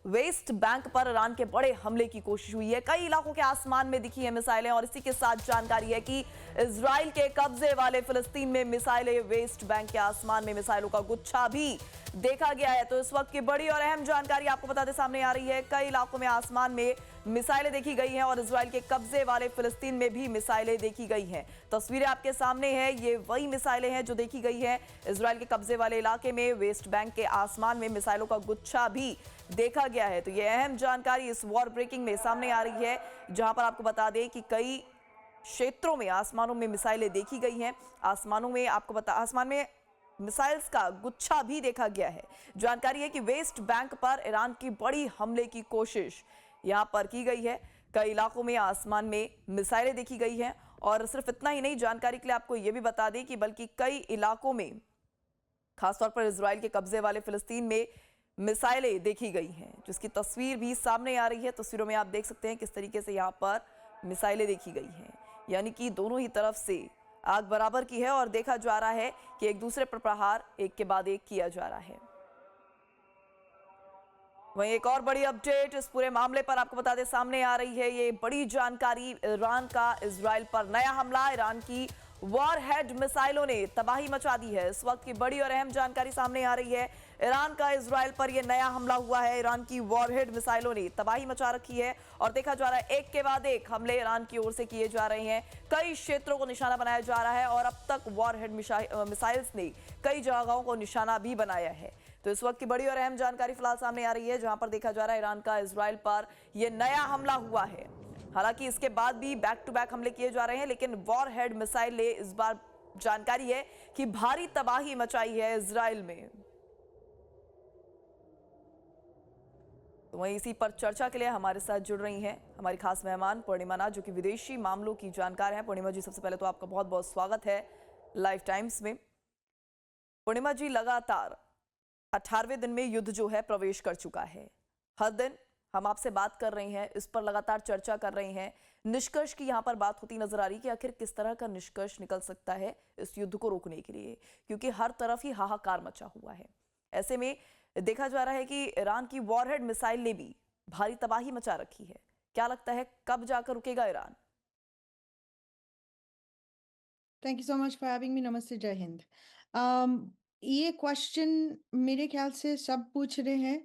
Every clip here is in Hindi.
वेस्ट बैंक पर ईरान के बड़े हमले की कोशिश हुई है। कई इलाकों के आसमान में दिखी है मिसाइलें और इसी के साथ जानकारी है कि इजराइल के कब्जे वाले फिलिस्तीन में मिसाइलें, वेस्ट बैंक के आसमान में मिसाइलों का गुच्छा भी देखा गया है। तो इस वक्त की बड़ी और अहम जानकारी आपको बताते सामने आ रही है। कई इलाकों में आसमान में मिसाइलें देखी गई हैं और इजराइल के कब्जे वाले फिलिस्तीन में भी मिसाइलें देखी गई हैं। तस्वीरें आपके सामने हैं, ये वही मिसाइलें हैं जो देखी गई हैं इजराइल के कब्जे वाले इलाके में। वेस्ट बैंक के आसमान में मिसाइलों का गुच्छा भी देखा गया है। तो ये अहम जानकारी इस वॉर ब्रेकिंग में सामने आ रही है, जहां पर आपको बता दें कि कई क्षेत्रों में आसमानों में मिसाइलें देखी गई हैं। आसमान में मिसाइल्स का गुच्छा भी देखा गया है। जानकारी है कि वेस्ट बैंक पर ईरान की बड़ी हमले की कोशिश यहां पर की गई है। कई इलाकों में आसमान में मिसाइलें देखी गई हैं और सिर्फ इतना ही नहीं, जानकारी के लिए आपको यह भी बता दें कि बल्कि कई इलाकों में खासतौर पर इजराइल के कब्जे वाले फिलिस्तीन में मिसाइलें देखी गई हैं, जिसकी तस्वीर भी सामने आ रही है। तस्वीरों में आप देख सकते हैं किस तरीके से यहां पर मिसाइलें देखी गई हैं, यानी कि दोनों ही तरफ से आग बराबर की है और देखा जा रहा है कि एक दूसरे पर प्रहार एक के बाद एक किया जा रहा है। वहीं एक और बड़ी अपडेट इस पूरे मामले पर आपको बता दें सामने आ रही है। ये बड़ी जानकारी, ईरान का इजराइल पर नया हमला, ईरान की वॉरहेड मिसाइलों ने तबाही मचा दी है। इस वक्त की बड़ी और अहम जानकारी सामने आ रही है। ईरान का इजराइल पर यह नया हमला हुआ है। ईरान की वॉरहेड मिसाइलों ने तबाही मचा रखी है और देखा जा रहा है एक के बाद एक हमले ईरान की ओर से किए जा रहे हैं। कई क्षेत्रों को निशाना बनाया जा रहा है और अब तक वॉरहेड मिसाइल्स ने कई जगहों को निशाना भी बनाया है। तो इस वक्त की बड़ी और अहम जानकारी फिलहाल सामने आ रही है, जहां पर देखा जा रहा है ईरान का इजराइल पर यह नया हमला हुआ है। हालांकि इसके बाद भी बैक टू बैक हमले किए जा रहे हैं, लेकिन वॉरहेड मिसाइल ने इस बार जानकारी है कि भारी तबाही मचाई है इजराइल में। तो वहीं इसी पर चर्चा के लिए हमारे साथ जुड़ रही हैं हमारी खास मेहमान पूर्णिमा नाथ, जो कि विदेशी मामलों की जानकार हैं। पूर्णिमा जी, सबसे पहले तो आपका बहुत बहुत स्वागत है लाइव टाइम्स में। पूर्णिमा जी, लगातार 18वें दिन में युद्ध जो है प्रवेश कर चुका है। हर दिन हम आपसे बात कर रहे हैं, इस पर लगातार चर्चा कर रहे हैं। निष्कर्ष की यहाँ पर बात होती नजर आ रही कि आखिर किस तरह का निष्कर्ष निकल सकता है इस युद्ध को रोकने के लिए, क्योंकि हर तरफ ही हाहाकार मचा हुआ है। ऐसे में देखा जा रहा है कि ईरान की वॉरहेड मिसाइल ने भी भारी तबाही मचा रखी है। क्या लगता है कब जाकर रुकेगा Iran? Thank you so much for having me. नमस्ते, जय हिंद। ये क्वेश्चन मेरे ख्याल से सब पूछ रहे हैं।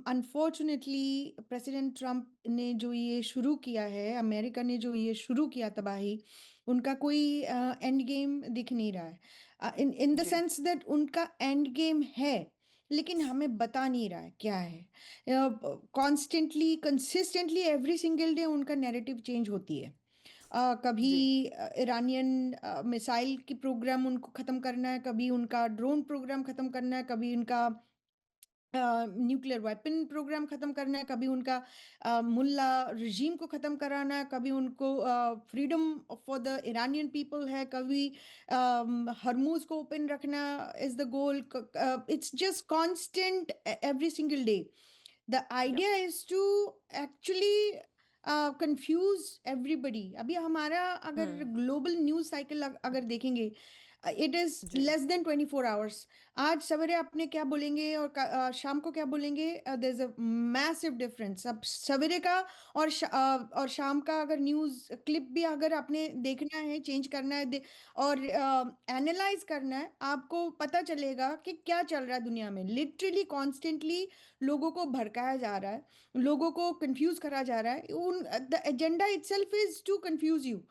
अनफॉर्चुनेटली प्रेसिडेंट ट्रम्प ने जो ये शुरू किया है, अमेरिका ने जो ये शुरू किया तबाही, उनका कोई एंड गेम दिख नहीं रहा है। इन इन द जी। सेंस दैट उनका एंड गेम है, लेकिन हमें बता नहीं रहा है क्या है। Constantly, consistently every single day उनका नैरेटिव चेंज होती है। कभी जी। ईरानियन मिसाइल की प्रोग्राम उनको ख़त्म करना है, कभी उनका ड्रोन प्रोग्राम ख़त्म करना है, कभी उनका न्यूक्लियर वेपन प्रोग्राम ख़त्म करना है, कभी उनका मुल्ला रजीम को ख़त्म कराना है, कभी उनको freedom for the Iranian people है, कभी हरमूज को ओपन रखना is the goal. It's just constant every single day. The या। Idea is to actually confuse everybody. अभी हमारा अगर हम्म। ग्लोबल न्यूज़ साइकिल अगर देखेंगे, इट इज़ जी। Less than 24 hours. आज सवेरे अपने क्या बोलेंगे और शाम को क्या बोलेंगे, there is a massive difference. अब सवेरे का और शाम का अगर न्यूज़ क्लिप भी अगर आपने देखना है, चेंज करना है, और एनालाइज करना है, आपको पता चलेगा कि क्या चल रहा है दुनिया में। लिटरली कॉन्स्टेंटली लोगों को भड़काया जा रहा है, लोगों को कंफ्यूज करा जा रहा है। The agenda itself is to confuse you.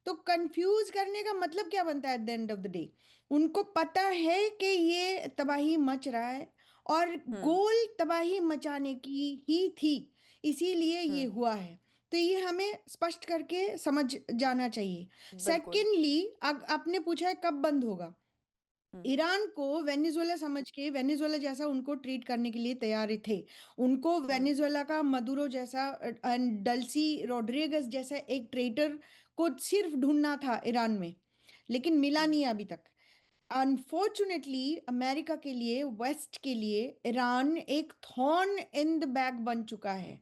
तो कंफ्यूज करने का मतलब क्या बनता है? At the end of the day उनको पता है कि ये तबाही मच रहा है और हम्म। गोल तबाही मचाने की ही थी, इसीलिए ये हम्म। हुआ है। तो ये हमें स्पष्ट करके समझ जाना चाहिए। बिल्कुल। सेकेंडली, आपने पूछा है कब बंद होगा। हम्म। ईरान को वेनेजुएला समझ के वेनेजुएला जैसा उनको ट्रीट करने के लिए तैयार ही थे। उनको हम्म। वेनेजुएला का मदुरो जैसा डल्सी रोड्रिगस जैसा एक ट्रेटर को सिर्फ ढूंढना था ईरान में, लेकिन मिला हम्म। नहीं अभी तक। अनफॉर्चुनेटली अमेरिका के लिए, वेस्ट के लिए ईरान एक थॉर्न इन द बैक बन चुका है।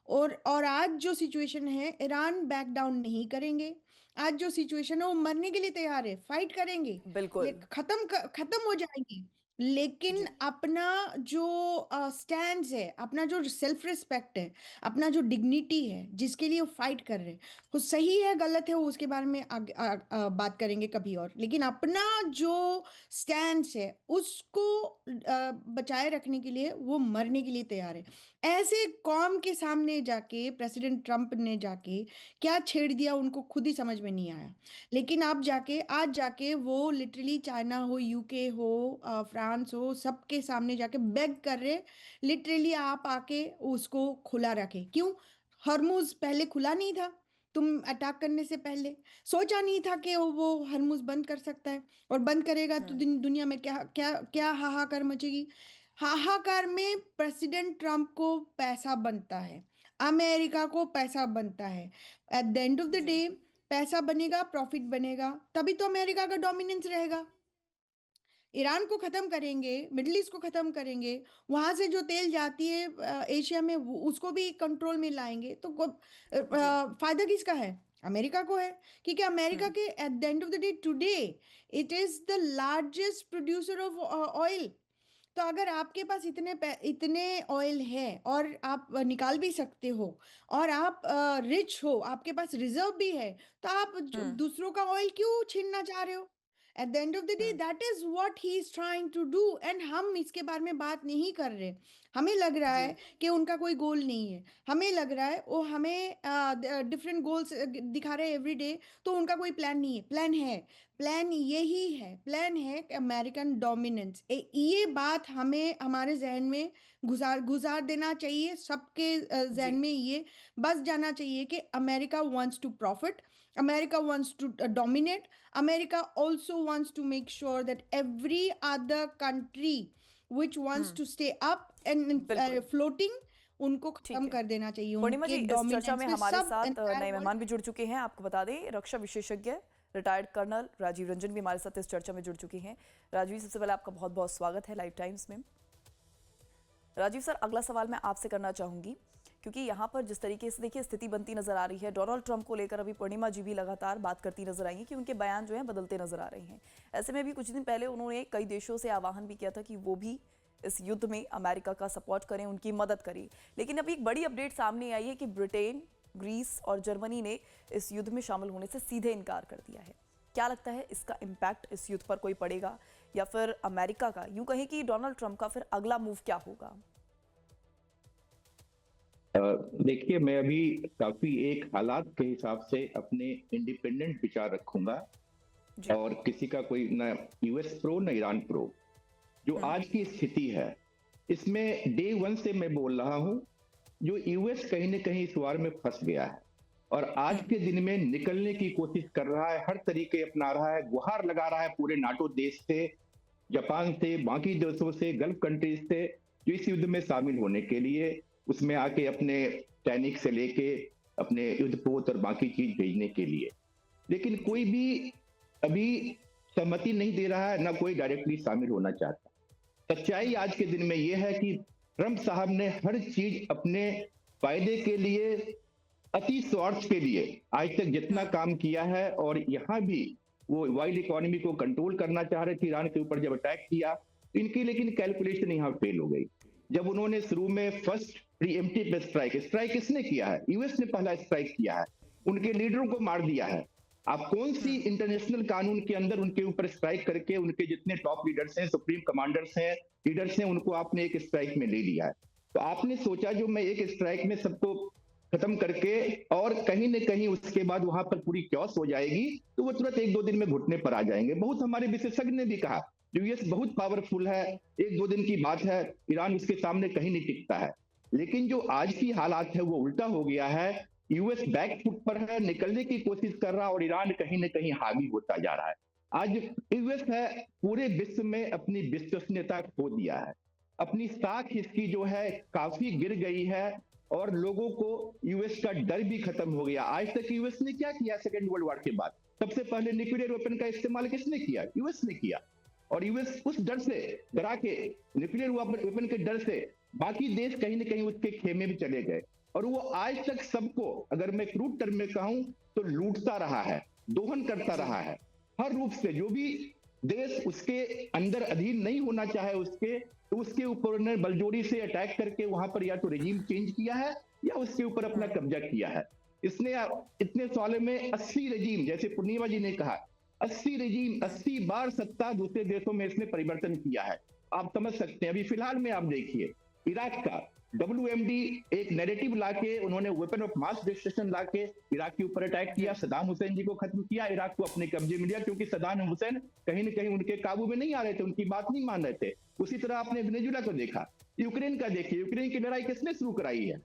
और आज जो सिचुएशन है, ईरान बैक डाउन नहीं करेंगे। आज जो सिचुएशन है, वो मरने के लिए तैयार है, फाइट करेंगे, ये बिल्कुल। खत्म हो जाएंगी। लेकिन जी। अपना जो स्टैंड है, अपना जो सेल्फ रिस्पेक्ट है, अपना जो डिग्निटी है, जिसके लिए वो फाइट कर रहे हैं, वो सही है, गलत है, वो उसके बारे में बात करेंगे कभी और। लेकिन अपना जो स्टैंड है, उसको बचाए रखने के लिए वो मरने के लिए तैयार है। ऐसे कौम के सामने जाके प्रेसिडेंट ट्रंप ने जाके क्या छेड़ दिया, उनको खुद ही समझ में नहीं आया। लेकिन आप जाके आज जाके वो लिटरली चाइना हो, यूके हो, फ्रांस हो, सबके सामने जाके बेग कर रहे, लिटरली आप आके उसको खुला रखें। क्यों? हरमुज़ पहले खुला नहीं था, तुम अटैक करने से पहले। सोचा नहीं था कि वो हरमुज़ बंद कर सकता है, और बंद करेगा तो हुँ, दुनिया में क्या क्या क्या हाहाकार मचेगी। हाहाकार में प्रेसिडेंट ट्रंप को पैसा बनता है, अमेरिका को पैसा बनता है। At the end of the जी। डे पैसा बनेगा, प्रॉफिट बनेगा, तभी तो अमेरिका का डोमिनेंस रहेगा। ईरान को ख़त्म करेंगे, मिडल ईस्ट को ख़त्म करेंगे, वहाँ से जो तेल जाती है एशिया में, वो उसको भी कंट्रोल में लाएँगे, तो जी। फ़ायदा किसका है? अमेरिका को है, क्योंकि अमेरिका हुँ, के eight the end of the day today it is the largest producer of oil. तो अगर आपके पास इतने ऑयल है और आप निकाल भी सकते हो, और आप रिच हो, आपके पास रिजर्व भी है, तो आप हुँ, दूसरों का ऑयल क्यों छीनना चाह रहे हो? At the end of the day हुँ। That is what he is trying to do, and हम इसके बारे में बात नहीं कर रहे। हमें लग रहा जी, है कि उनका कोई गोल नहीं है, हमें लग रहा है वो हमें डिफरेंट गोल्स दिखा रहे हैं एवरी डे, तो उनका कोई प्लान नहीं है। प्लान है, प्लान यही है, प्लान है कि अमेरिकन डोमिनेंस। ये बात हमें हमारे जहन में गुजार गुजार देना चाहिए, सबके जहन जी, में ये बस जाना चाहिए कि America wants to profit, America wants to dominate, America also wants to make sure that every other country which wants hmm, to stay up and बिल्कुल, floating, उनको खत्म ठीक है। कर देना चाहिए, पूर्णिमा उनके जी, इस चर्चा डोमिनेंस में में हमारे सब साथ एंटायर नए वर्ल्ड। मेहमान भी जुड़ चुके हैं। आपको बता दें, रक्षा विशेषज्ञ रिटायर्ड कर्नल राजीव रंजन भी हमारे साथ इस चर्चा में जुड़ चुके हैं। राजीव जी, सबसे पहले आपका बहुत-बहुत स्वागत है लाइव टाइम्स में। राजीव सर, अगला सवाल मैं आपसे करना चाहूंगी, क्योंकि यहाँ पर जिस तरीके से देखिए स्थिति बनती नजर आ रही है, डोनाल्ड ट्रंप को लेकर अभी पूर्णिमा जी भी लगातार बात करती नजर आई है कि उनके बयान जो हैं बदलते नजर आ रहे हैं। ऐसे में भी कुछ दिन पहले उन्होंने कई देशों से आह्वान भी किया था कि वो भी इस युद्ध में अमेरिका का सपोर्ट करें, उनकी मदद करें। लेकिन अभी एक बड़ी अपडेट सामने आई है कि ब्रिटेन, ग्रीस और जर्मनी ने इस युद्ध में शामिल होने से सीधे इनकार कर दिया है। क्या लगता है, इसका इम्पैक्ट इस युद्ध पर कोई पड़ेगा, या फिर अमेरिका का, यूं कहें कि डोनाल्ड ट्रंप का फिर अगला मूव क्या होगा? अ, देखिए, मैं अभी काफी एक हालात के हिसाब से अपने इंडिपेंडेंट विचार रखूंगा, जी। और किसी का कोई ना यूएस प्रो ना ईरान प्रो। जो हम्म। आज की स्थिति है, इसमें डे वन से मैं बोल रहा हूं, जो यूएस कहीं ना कहीं इस वार में फंस गया है और आज हम्म। के दिन में निकलने की कोशिश कर रहा है, हर तरीके अपना रहा है, गुहार लगा रहा है पूरे नाटो देश से, जापान से, बाकी देशों से, गल्फ कंट्रीज से, जो इस युद्ध में शामिल होने के लिए उसमें आके अपने सैनिक से लेके अपने युद्धपोत और बाकी चीज भेजने के लिए। लेकिन कोई भी अभी सहमति नहीं दे रहा है, ना कोई डायरेक्टली शामिल होना चाहता। सच्चाई आज के दिन में यह है कि ट्रंप साहब ने हर चीज अपने फायदे के लिए, अति स्वार्थ के लिए आज तक जितना हम्म। काम किया है, और यहाँ भी वो वर्ल्ड इकोनॉमी को कंट्रोल करना चाह रहे थे ईरान के ऊपर जब अटैक किया, तो इनकी लेकिन कैलकुलेशन यहाँ फेल हो गई। जब उन्होंने शुरू में फर्स्ट प्रीएम्प्टिव स्ट्राइक स्ट्राइक किसने किया है? यूएस ने पहला स्ट्राइक किया है, उनके लीडरों को मार दिया है। आप कौन सी इंटरनेशनल कानून के अंदर उनके ऊपर स्ट्राइक करके उनके जितने टॉप लीडर्स हैं, सुप्रीम कमांडर्स हैं, लीडर्स हैं, उनको आपने एक स्ट्राइक में ले लिया है? तो आपने सोचा जो मैं एक स्ट्राइक में सबको खत्म करके, और कहीं न कहीं उसके बाद वहां पर पूरी क्योस हो जाएगी, तो वो तुरंत एक दो दिन में घुटने पर आ जाएंगे। बहुत हमारे विशेषज्ञ ने भी कहा यूएस बहुत पावरफुल है, एक दो दिन की बात है, ईरान उसके सामने कहीं नहीं टिकता है। लेकिन जो आज की हालात है वो उल्टा हो गया है, यूएस बैक फुट पर है, निकलने की कोशिश कर रहा, और ईरान कहीं ना कहीं हावी होता जा रहा है। आज यूएस है पूरे विश्व में अपनी विश्वसनीयता खो दिया है, अपनी साख इसकी जो है काफी गिर गई है, और लोगों को यूएस का डर भी खत्म हो गया। आज तक यूएस ने क्या किया सेकेंड वर्ल्ड वॉर के बाद? सबसे पहले न्यूक्लियर वेपन का इस्तेमाल किसने किया? यूएस ने किया। और यूएस उस डर से डरा के, न्यूक्लियर वेपन के डर से बाकी देश कहीं ना कहीं उसके खेमे में चले गए, और वो आज तक सबको, अगर मैं क्रूड टर्म में कहूं, तो लूटता रहा है, दोहन करता जी। रहा है हर रूप से। जो भी देश उसके अंदर अधीन नहीं होना चाहे उसके, तो उसके ऊपर उन्होंने बलजोरी से अटैक करके वहां पर या तो रेजिम चेंज किया है या उसके ऊपर अपना कब्जा किया है। इसने इतने सालों में 80 रेजिम, जैसे पूर्णिमा जी ने कहा, 80 रेजिम, 80 बार सत्ता दूसरे देशों में इसने परिवर्तन किया है। आप समझ सकते हैं। अभी फिलहाल में आप देखिए इराक का WMD एक नैरेटिव लाके उन्होंने वेपन ऑफ मास डिस्ट्रक्शन लाके इराक के ऊपर अटैक किया, सदाम हुसैन जी को खत्म किया, इराक को अपने कब्जे में लिया, क्योंकि सदाम हुसैन कहीं ना कहीं उनके काबू में नहीं आ रहे थे, उनकी बात नहीं मान रहे थे। उसी तरह आपने वेनेजुएला को देखा, यूक्रेन का देखिए, यूक्रेन की लड़ाई किसने शुरू कराई है?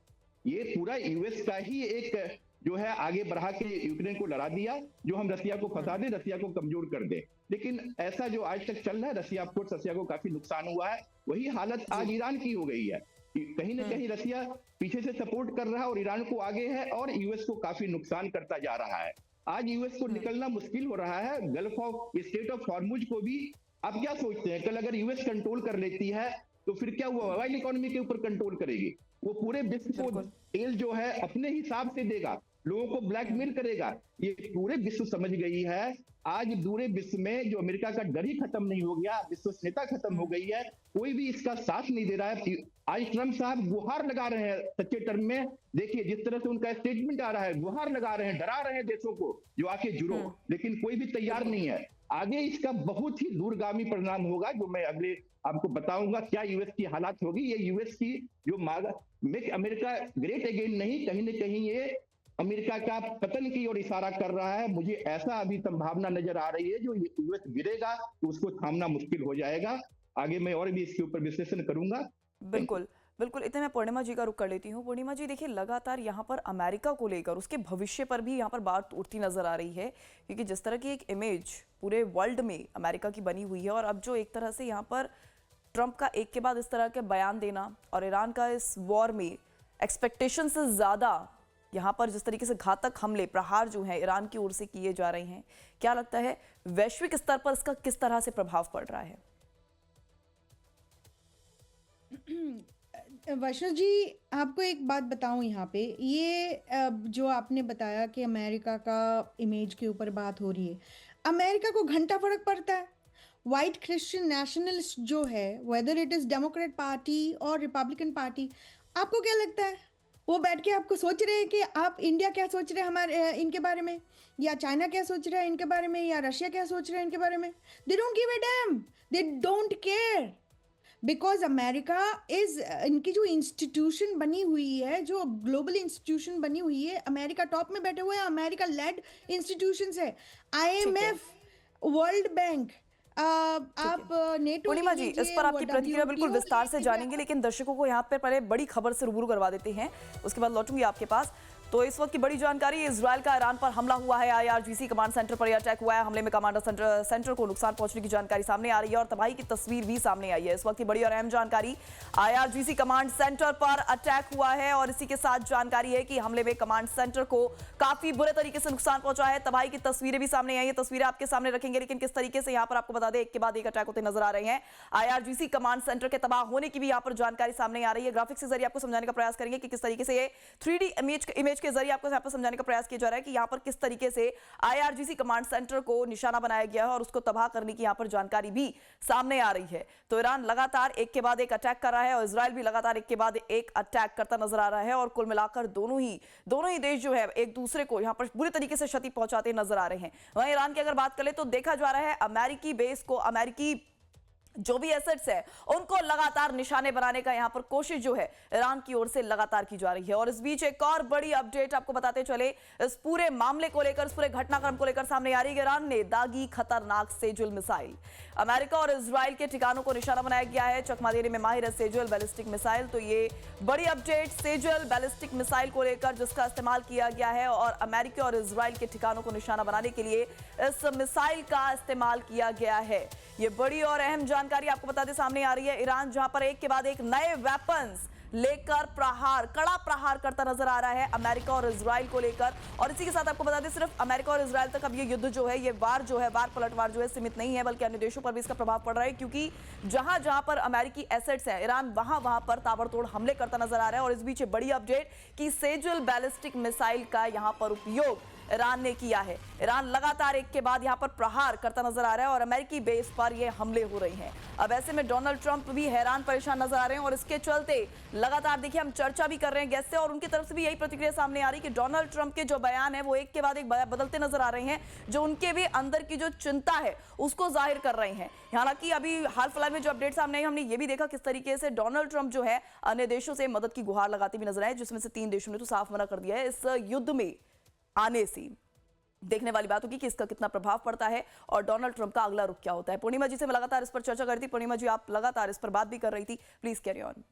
ये पूरा यूएस का ही एक जो है आगे बढ़ा के यूक्रेन को लड़ा दिया, जो हम रसिया को फंसा दें, रसिया को कमजोर कर दे। लेकिन ऐसा जो आज तक चल रहा है, रसिया को काफी नुकसान हुआ है। वही हालत आज ईरान की हो गई है। कहीं ना कहीं रसिया पीछे से सपोर्ट कर रहा है और ईरान को आगे है, और यूएस को काफी नुकसान करता जा रहा है। आज यूएस को निकलना मुश्किल हो रहा है। Gulf of state of Hormuz को भी आप क्या सोचते हैं, कल अगर यूएस कंट्रोल कर लेती है तो फिर क्या हुआ? वर्ल्ड इकोनॉमी के ऊपर कंट्रोल करेगी, वो पूरे विश्व को तेल जो है अपने हिसाब से देगा, लोगों को ब्लैकमेल करेगा। ये पूरे विश्व समझ गई है। आज पूरे विश्व में जो अमेरिका का डर ही खत्म नहीं हो गया, विश्वसनीयता खत्म हो गई है, कोई भी इसका साथ नहीं दे रहा है। आज ट्रंप साहब गुहार लगा रहे हैं सच्चे टर्म में, देखिए जिस तरह से उनका स्टेटमेंट आ रहा है, गुहार लगा रहे हैं, डरा रहे हैं देशों को जो आके जुड़ो, लेकिन कोई भी तैयार नहीं है। आगे इसका बहुत ही दूरगामी परिणाम होगा, जो मैं अगले आपको बताऊंगा क्या यूएस की हालात होगी। ये यूएस की जो मेक अमेरिका ग्रेट अगेन नहीं, कहीं ना कहीं ये अमेरिका का पतन की ओर इशारा कर रहा है। मुझे ऐसा अभी संभावना नजर आ रही है, जो यूएस गिरेगा तो उसको थामना मुश्किल हो जाएगा। आगे मैं और भी इसके ऊपर विश्लेषण करूंगा। बिल्कुल बिल्कुल। इतने मैं पूर्णिमा जी का रुख कर लेती हूँ। पूर्णिमा जी देखिए, लगातार यहाँ पर अमेरिका को लेकर, उसके भविष्य पर भी यहाँ पर बात उठती नजर आ रही है, क्योंकि जिस तरह की एक इमेज पूरे वर्ल्ड में अमेरिका की बनी हुई है, और अब जो एक तरह से यहाँ पर ट्रंप का एक के बाद इस तरह के बयान देना, और ईरान का इस वॉर में एक्सपेक्टेशन से ज्यादा यहाँ पर जिस तरीके से घातक हमले, प्रहार जो है ईरान की ओर से किए जा रहे हैं, क्या लगता है वैश्विक स्तर पर इसका किस तरह से प्रभाव पड़ रहा है? वैष्णव जी, आपको एक बात बताऊं यहाँ पे, ये जो आपने बताया कि अमेरिका का इमेज के ऊपर बात हो रही है, अमेरिका को घंटा फर्क पड़ता है। वाइट क्रिश्चियन नेशनलिस्ट जो है, whether it is Democrat party और रिपब्लिकन पार्टी, आपको क्या लगता है वो बैठ के आपको सोच रहे हैं कि आप इंडिया क्या सोच रहे हैं हमारे इनके बारे में, या चाइना क्या सोच रहा है इनके बारे में, या रशिया क्या सोच रहा है इनके बारे में? They don't give a dam, they don't care, because America is, इनकी जो इंस्टीट्यूशन बनी हुई है, जो ग्लोबल इंस्टीट्यूशन बनी हुई है, अमेरिका टॉप में बैठे हुए हैं, अमेरिका लेड इंस्टीट्यूशंस है, IMF, वर्ल्ड बैंक, आप नेटो। पूर्णिमा जी, इस पर आपकी प्रतिक्रिया बिल्कुल विस्तार से जानेंगे, लेकिन दर्शकों को यहाँ पे पहले बड़ी खबर से रूबरू करवा देते हैं, उसके बाद लौटूंगी आपके पास। तो इस वक्त की बड़ी जानकारी, इजराइल का ईरान पर हमला हुआ है, IRGC कमांड सेंटर पर यह अटैक हुआ है। हमले में कमांडर सेंटर को नुकसान पहुंचने की जानकारी सामने आ रही है और तबाही की तस्वीर भी सामने आई है। इस वक्त की बड़ी और अहम जानकारी, IRGC कमांड सेंटर पर अटैक हुआ है, और इसी के साथ जानकारी है कि हमले में कमांड सेंटर को काफी बुरे तरीके से नुकसान पहुंचा है। तबाही की तस्वीरें भी सामने आई है, तस्वीरें आपके सामने रखेंगे, लेकिन किस तरीके से यहाँ पर आपको बता दें, एक के बाद एक अटैक होते नजर आ रहे हैं। IRGC कमांड सेंटर के तबाह होने की भी यहाँ पर जानकारी सामने आ रही है। ग्राफिक्स के जरिए आपको समझाने का प्रयास करेंगे कि किस तरीके से ये 3D इमेज के जरिए आपको यहाँ पर समझाने का प्रयास किया जा रहा है कि यहाँ पर किस तरीके से IRGC कमांड सेंटर को निशाना बनाया गया है और उसको तबाह करने की यहाँ पर जानकारी भी सामने आ रही है। तो ईरान लगातार एक के बाद एक अटैक कर रहा है, और इजराइल भी लगातार एक के बाद एक अटैक करता नजर आ रहा है, और कुल मिलाकर दोनों ही देश जो है एक दूसरे को यहाँ पर बुरी तरीके से क्षति पहुंचाते नजर आ रहे हैं। वहीं ईरान की अगर बात करें तो देखा जा रहा है अमेरिकी बेस को, अमेरिकी जो भी एसेट्स है उनको लगातार निशाने बनाने का यहाँ पर कोशिश जो है ईरान की ओर से लगातार की जा रही है। और इस बीच एक और बड़ी अपडेट आपको बताते चले, इस पूरे मामले को लेकर, इस पूरे घटनाक्रम को लेकर सामने आ रही है। ईरान ने दागी खतरनाक सेजुल मिसाइल, अमेरिका और इजराइल के ठिकानों को निशाना बनाया गया है। चकमा देने में माहिर है सेजुल बैलिस्टिक मिसाइल। तो ये बड़ी अपडेट सेजुल बैलिस्टिक मिसाइल को लेकर, जिसका इस्तेमाल किया गया है और अमेरिका और इजराइल के ठिकानों को निशाना बनाने के लिए इस मिसाइल का इस्तेमाल किया गया है। ये बड़ी और अहम जानकारी आपको बता दें सामने आ रही है। ईरान जहां पर एक के बाद एक नए वेपन्स लेकर कड़ा प्रहार करता नजर आ रहा है अमेरिका और इजराइल को लेकर। और इसी के साथ आपको बता दें, सिर्फ अमेरिका और इजराइल तक अब ये युद्ध जो है, ये वार पलटवार जो है सीमित नहीं है, बल्कि अन्य देशों पर भी इसका प्रभाव पड़ रहा है, क्योंकि जहां जहां पर अमेरिकी एसेट्स हैं, ईरान वहां पर ताबड़तोड़ हमले करता नजर आ रहा है। और इस बीच बड़ी अपडेट कि सेजुल बैलिस्टिक मिसाइल का यहां पर उपयोग ईरान ने किया है। ईरान लगातार एक के बाद यहां पर प्रहार करता नजर आ रहा है और अमेरिकी बेस पर ये हमले हो रहे हैं। अब ऐसे में डोनाल्ड ट्रंप भी हैरान परेशान नजर आ रहे हैं और इसके चलते लगातार देखिए हम चर्चा भी कर रहे हैं गेस्ट से और उनकी तरफ से भी यही प्रतिक्रिया सामने आ रही है कि डोनाल्ड ट्रंप के जो बयान है वो एक के बाद एक बदलते नजर आ रहे हैं, जो उनके भी अंदर की जो चिंता है उसको जाहिर कर रहे हैं। हालांकि अभी हाल फिलहाल में जो अपडेट सामने आई, हमने ये भी देखा किस तरीके से डोनाल्ड ट्रंप जो है अन्य देशों से मदद की गुहार लगाते भी नजर आए, जिसमें से 3 देशों ने तो साफ मना कर दिया है इस युद्ध में आने से। देखने वाली बात होगी कि इसका कितना प्रभाव पड़ता है और डोनाल्ड ट्रंप का अगला रुख क्या होता है। पूर्णिमा जी से मैं लगातार इस पर चर्चा कर रही थी। पूर्णिमा जी, आप लगातार इस पर बात भी कर रही थी, प्लीज कैरी ऑन।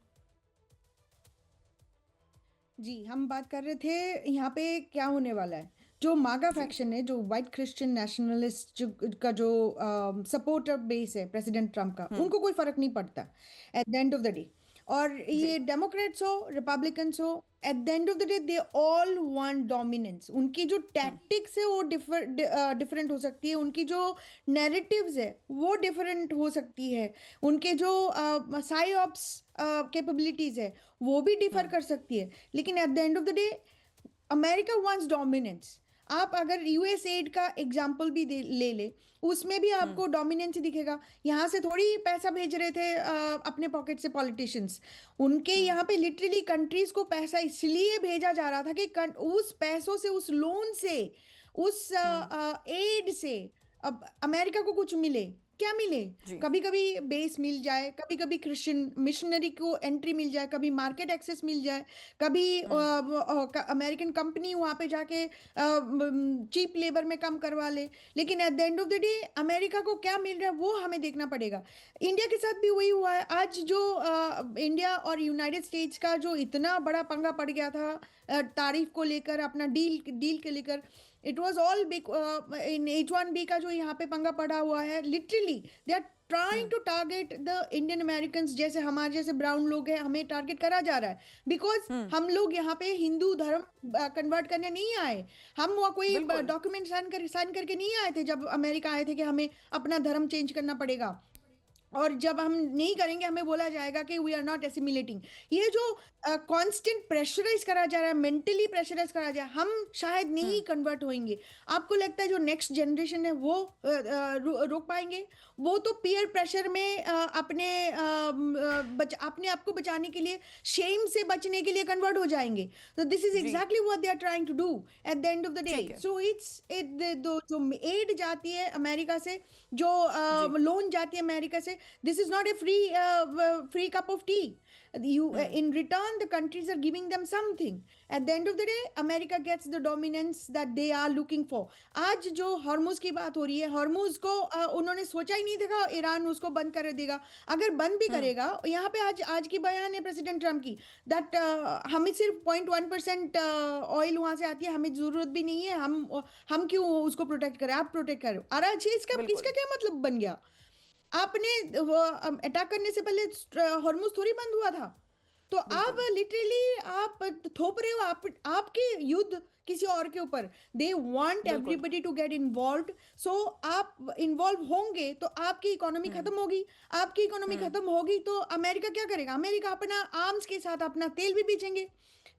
जी, हम बात कर रहे थे यहाँ पे क्या होने वाला है। जो मागा फैक्शन है, जो वाइट क्रिश्चियन नेशनलिस्ट का जो सपोर्टर बेस है प्रेसिडेंट ट्रम्प का, उनको कोई फर्क नहीं पड़ता eight the end of the day. और ये डेमोक्रेट्स हो, रिपब्लिकन्स हो, at the end of the day they all want dominance. उनकी जो टैक्टिक्स है वो डिफरेंट हो सकती है, उनकी जो नैरेटिव्स है वो डिफरेंट हो सकती है, उनके जो साइऑप्स कैपेबिलिटीज है वो भी डिफर कर सकती है, लेकिन eight the end of the day America wants dominance. आप अगर यूएस एड का एग्जाम्पल भी ले ले, उसमें भी आपको डोमिनेंस दिखेगा। यहाँ से थोड़ी पैसा भेज रहे थे अपने पॉकेट से पॉलिटिशियंस, उनके यहाँ पे लिटरली कंट्रीज को पैसा इसलिए भेजा जा रहा था कि उस पैसों से, उस लोन से, उस एड से अब अमेरिका को कुछ मिले। क्या मिले? कभी कभी बेस मिल जाए, कभी कभी क्रिश्चियन मिशनरी को एंट्री मिल जाए, कभी मार्केट एक्सेस मिल जाए, कभी अमेरिकन कंपनी वहां पे जाके चीप लेबर में काम करवा ले। लेकिन eight the end of the day America को क्या मिल रहा है वो हमें देखना पड़ेगा। इंडिया के साथ भी वही हुआ है। आज जो इंडिया और यूनाइटेड स्टेट्स का जो इतना बड़ा पंगा पड़ गया था तारीफ को लेकर, अपना डील के लेकर, it was all big in H1B का जो यहाँ पे पंगा पड़ा हुआ है। Literally they are trying to target the Indian American, जैसे हमारे जैसे ब्राउन लोग हैं, हमें टारगेट करा जा रहा है बिकॉज हम लोग यहाँ पे हिंदू धर्म कन्वर्ट करने नहीं आए। हम वहाँ कोई डॉक्यूमेंट साइन करके नहीं आए थे जब अमेरिका आए थे कि हमें अपना धर्म चेंज करना पड़ेगा, और जब हम नहीं करेंगे हमें बोला जाएगा कि वी आर नॉट एसिमिलेटिंग। ये जो कांस्टेंट प्रेशराइज करा जा रहा है, मेंटली प्रेशराइज करा जा रहा है, हम शायद नहीं कन्वर्ट होंगे। आपको लगता है जो नेक्स्ट जनरेशन है वो रोक पाएंगे? वो तो पीयर प्रेशर में अपने आप को बचाने के लिए, शेम से बचने के लिए कन्वर्ट हो जाएंगे। तो this is exactly what they are trying to do at the end of the day. So जो एड जाती है अमेरिका से, जो लोन जाती है अमेरिका से, this is not a free cup of tea. In return the countries are giving them something. At the end of the day America gets the dominance that they are looking for. आज जो हॉर्मुज की बात हो रही है, हॉर्मुज को उन्होंने सोचा ही नहीं था ईरान उसको बंद कर देगा। अगर बंद भी करेगा, यहाँ पे आज की बयान है प्रेसिडेंट ट्रम्प की दैट हमें सिर्फ 0.1% ऑयल वहां से आती है, हमें जरूरत भी नहीं है, हम क्यों उसको प्रोटेक्ट करें, आप प्रोटेक्ट करो। अरे इसका क्या मतलब बन गया? आपने अटैक करने से पहले हॉर्मुज थोड़ी बंद हुआ था। तो आप लिटरली आप थोप रहे हो आपके युद्ध किसी और के ऊपर। They want everybody to get involve. So आप इन्वॉल्व होंगे तो आपकी इकोनॉमी खत्म होगी। आपकी इकोनॉमी खत्म होगी तो अमेरिका क्या करेगा? अमेरिका अपना आर्म्स के साथ अपना तेल भी बेचेंगे,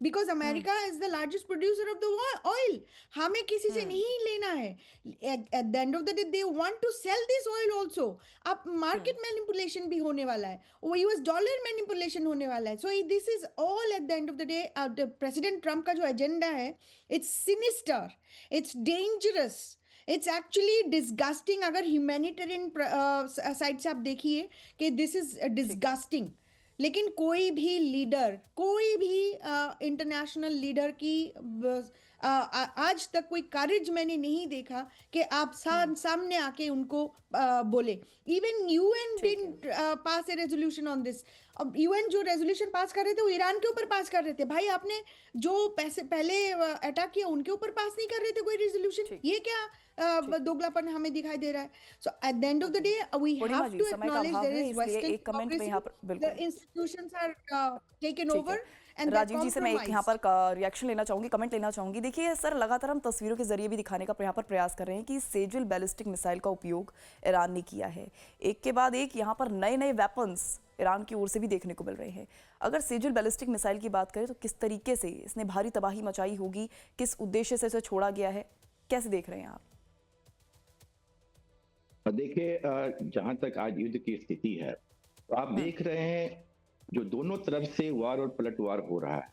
because America is the largest producer of the oil. हमें किसी से नहीं लेना है। At the end of the day they want to sell this oil also. अब मार्केट मैनिपुलेशन भी होने वाला है, वो यूएस डॉलर मैनिपुलेशन होने वाला है। So this is all at the end of the day president Trump का जो एजेंडा है, it's sinister, it's dangerous, it's actually disgusting. अगर ह्यूमैनिटेरियन साइड से आप देखिए कि दिस इज डिस्गस्टिंग। लेकिन कोई भी लीडर, कोई भी इंटरनेशनल लीडर की आज तक कोई करेज मैंने नहीं देखा कि आप सामने आके उनको बोले। Even UN didn't pass A resolution on this. अब यूएन जो रेजोल्यूशन पास कर रहे थे वो ईरान के ऊपर पास कर रहे थे। भाई आपने जो पहले अटैक किया उनके ऊपर पास नहीं कर रहे थे कोई रेजोल्यूशन। ये क्या दोगलापन हमें दिखाई दे रहा है? So at the end of the day we have to acknowledge there is western democracy, the institutions are taken over. Rajiv ji से मैं एक यहाँ पर रिएक्शन लेना चाहूंगी, कमेंट लेना चाहूंगी। देखिए सर, लगातार हम तस्वीरों के जरिए भी दिखाने का यहाँ पर प्रयास कर रहे हैं कि सेजल बैलिस्टिक मिसाइल का उपयोग ईरान ने किया है। एक के बाद एक यहाँ पर नए नए वेपन्स ईरान की ओर से भी देखने को मिल रहे हैं। अगर सेजल बैलिस्टिक मिसाइल की बात करें तो किस तरीके से इसने भारी तबाही मचाई होगी, किस उद्देश्य से इसे छोड़ा गया है? कैसे देख रहे हैं आप? देखिए, जहां तक आज युद्ध की स्थिति है, तो आप देख रहे हैं जो दोनों तरफ से वार और पलटवार हो रहा है,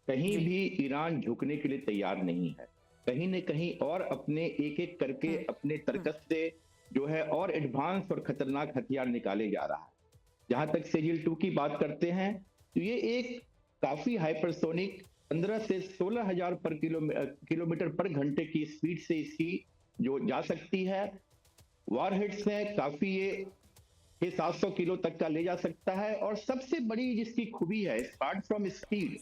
कहीं जी। भी ईरान झुकने के लिए तैयार नहीं है। कहीं न कहीं और अपने एक-एक करके अपने तर्कस से जो है और एडवांस और खतरनाक हथियार निकाले जा रहा है। जहां तक सेजिल 2 की बात करते हैं, तो ये एक काफी हाइपरसोनिक 15 से 16,000 पर किलोमीटर पर घंटे की स्पीड से इसकी जो जा सकती है। वॉरहेड्स हैं काफी, ये 700 किलो तक का ले जा सकता है। और सबसे बड़ी जिसकी खूबी है, अपार्ट फ्रॉम स्पीड,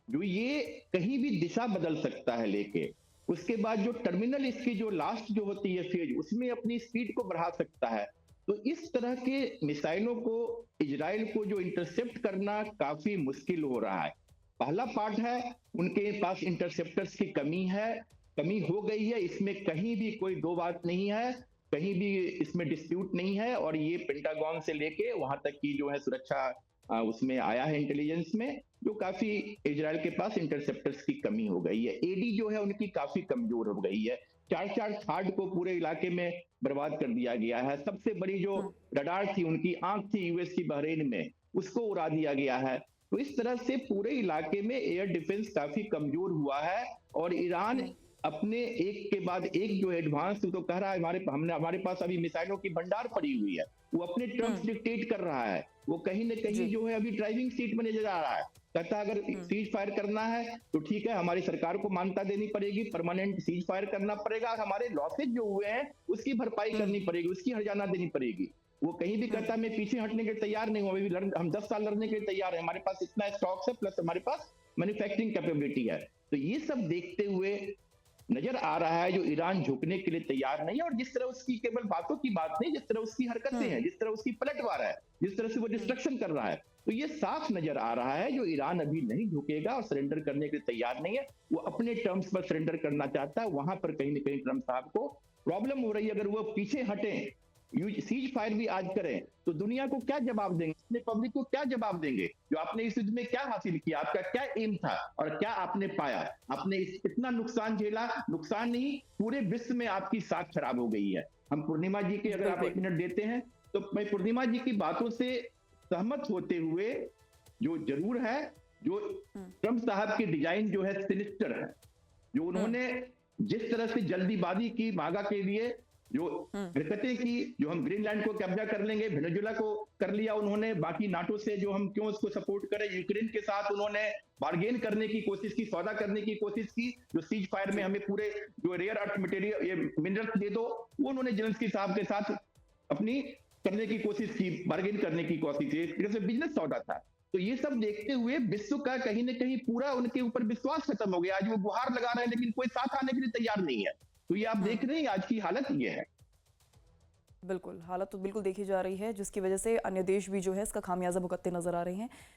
जो ये कहीं भी दिशा बदल सकता है लेके। उसके बाद जो टर्मिनल इसकी जो लास्ट जो होती है फेज, उसमें अपनी स्पीड को बढ़ा सकता है। तो इस तरह के मिसाइलों को इजराइल को जो इंटरसेप्ट करना काफी मुश्किल हो रहा है। पहला पार्ट है उनके पास इंटरसेप्टर्स की कमी है, कमी हो गई है, इसमें कहीं भी कोई दो बात नहीं है, कहीं भी इसमें डिस्प्यूट नहीं है। और ये पेंटागन से लेके वहां तक की जो है सुरक्षा उसमें आया है इंटेलिजेंस में, जो काफी इजराइल के पास इंटरसेप्टर्स की कमी हो गई है। एडी जो है उनकी काफी कमजोर हो गई है। 4-4 थार्ड को पूरे इलाके में बर्बाद कर दिया गया है। सबसे बड़ी जो रडार थी, उनकी आंख थी यूएस की बहरीन में, उसको उड़ा दिया गया है। तो इस तरह से पूरे इलाके में एयर डिफेंस काफी कमजोर हुआ है। और ईरान अपने एक के बाद एक जो एडवांस तो कह रहा है हमारे पास अभी मिसाइलों की भंडार पड़ी हुई है, वो अपने टर्म्स डिक्टेट कर रहा है। वो कहीं ना कहीं जो है अभी ड्राइविंग सीट में नजर आ रहा है। कहता है अगर सीज फायर करना है तो ठीक है, हमारी सरकार को मान्यता देनी पड़ेगी, परमानेंट सीज फायर करना पड़ेगा, हमारे लॉसेज जो हुए हैं उसकी भरपाई करनी पड़ेगी, उसकी हर्जाना देनी पड़ेगी। वो कहीं भी कहता है मैं पीछे हटने के लिए तैयार नहीं हूं, हम 10 साल लड़ने के लिए तैयार है, हमारे पास इतना स्टॉक्स है, प्लस हमारे पास मैन्युफैक्चरिंग कैपेबिलिटी है। तो ये सब देखते हुए नजर आ रहा है जो ईरान झुकने के लिए तैयार नहीं है। और जिस तरह उसकी केवल बातों की बात नहीं, जिस तरह उसकी हरकतें हैं, जिस तरह उसकी पलटवार है, जिस तरह से वो डिस्ट्रक्शन कर रहा है, तो ये साफ नजर आ रहा है जो ईरान अभी नहीं झुकेगा और सरेंडर करने के लिए तैयार नहीं है। वो अपने टर्म्स पर सरेंडर करना चाहता है। वहां पर कहीं ना कहीं ट्रंप साहब को प्रॉब्लम हो रही है। अगर वो पीछे हटे, सीज फायर भी आज करें, तो दुनिया को क्या जवाब देंगे, अपने पब्लिक को क्या जवाब देंगे, जो आपने इस युद्ध में क्या हासिल किया, आपका क्या एम था और क्या आपने पाया। आपने इतना नुकसान झेला, नुकसान नहीं, पूरे विश्व में आपकी साख खराब हो गई है। हम पूर्णिमा जी की अगर आप 1 मिनट देते हैं, तो मैं पूर्णिमा जी की बातों से सहमत होते हुए, जो जरूर है, जो ट्रंप साहब की डिजाइन जो है सिनिस्टर है, जो उन्होंने जिस तरह से जल्दीबाजी की मागा के लिए जो हरकतें की, जो हम ग्रीनलैंड को कब्जा कर लेंगे, वेनेजुएला को कर लिया उन्होंने, बाकी नाटो से जो हम क्यों उसको सपोर्ट करें, यूक्रेन के साथ उन्होंने बार्गेन करने की कोशिश की, सौदा करने की कोशिश की, जो सीज फायर में हमें पूरे जो रेयर अर्थ मटेरियल ये मिनरल्स दे दो, वो उन्होंने जेलेंस्की साहब के साथ अपनी करने की कोशिश की, बार्गेन करने की कोशिश की, एक तरह से बिजनेस सौदा था। तो ये सब देखते हुए विश्व का कहीं ना कहीं पूरा उनके ऊपर विश्वास खत्म हो गया। आज वो गुहार लगा रहे हैं लेकिन कोई साथ आने के लिए तैयार नहीं है। तो ये आप देख रहे हैं आज की हालत ये है। बिल्कुल, हालत तो बिल्कुल देखी जा रही है, जिसकी वजह से अन्य देश भी जो है इसका खामियाजा भुगतते नजर आ रहे हैं।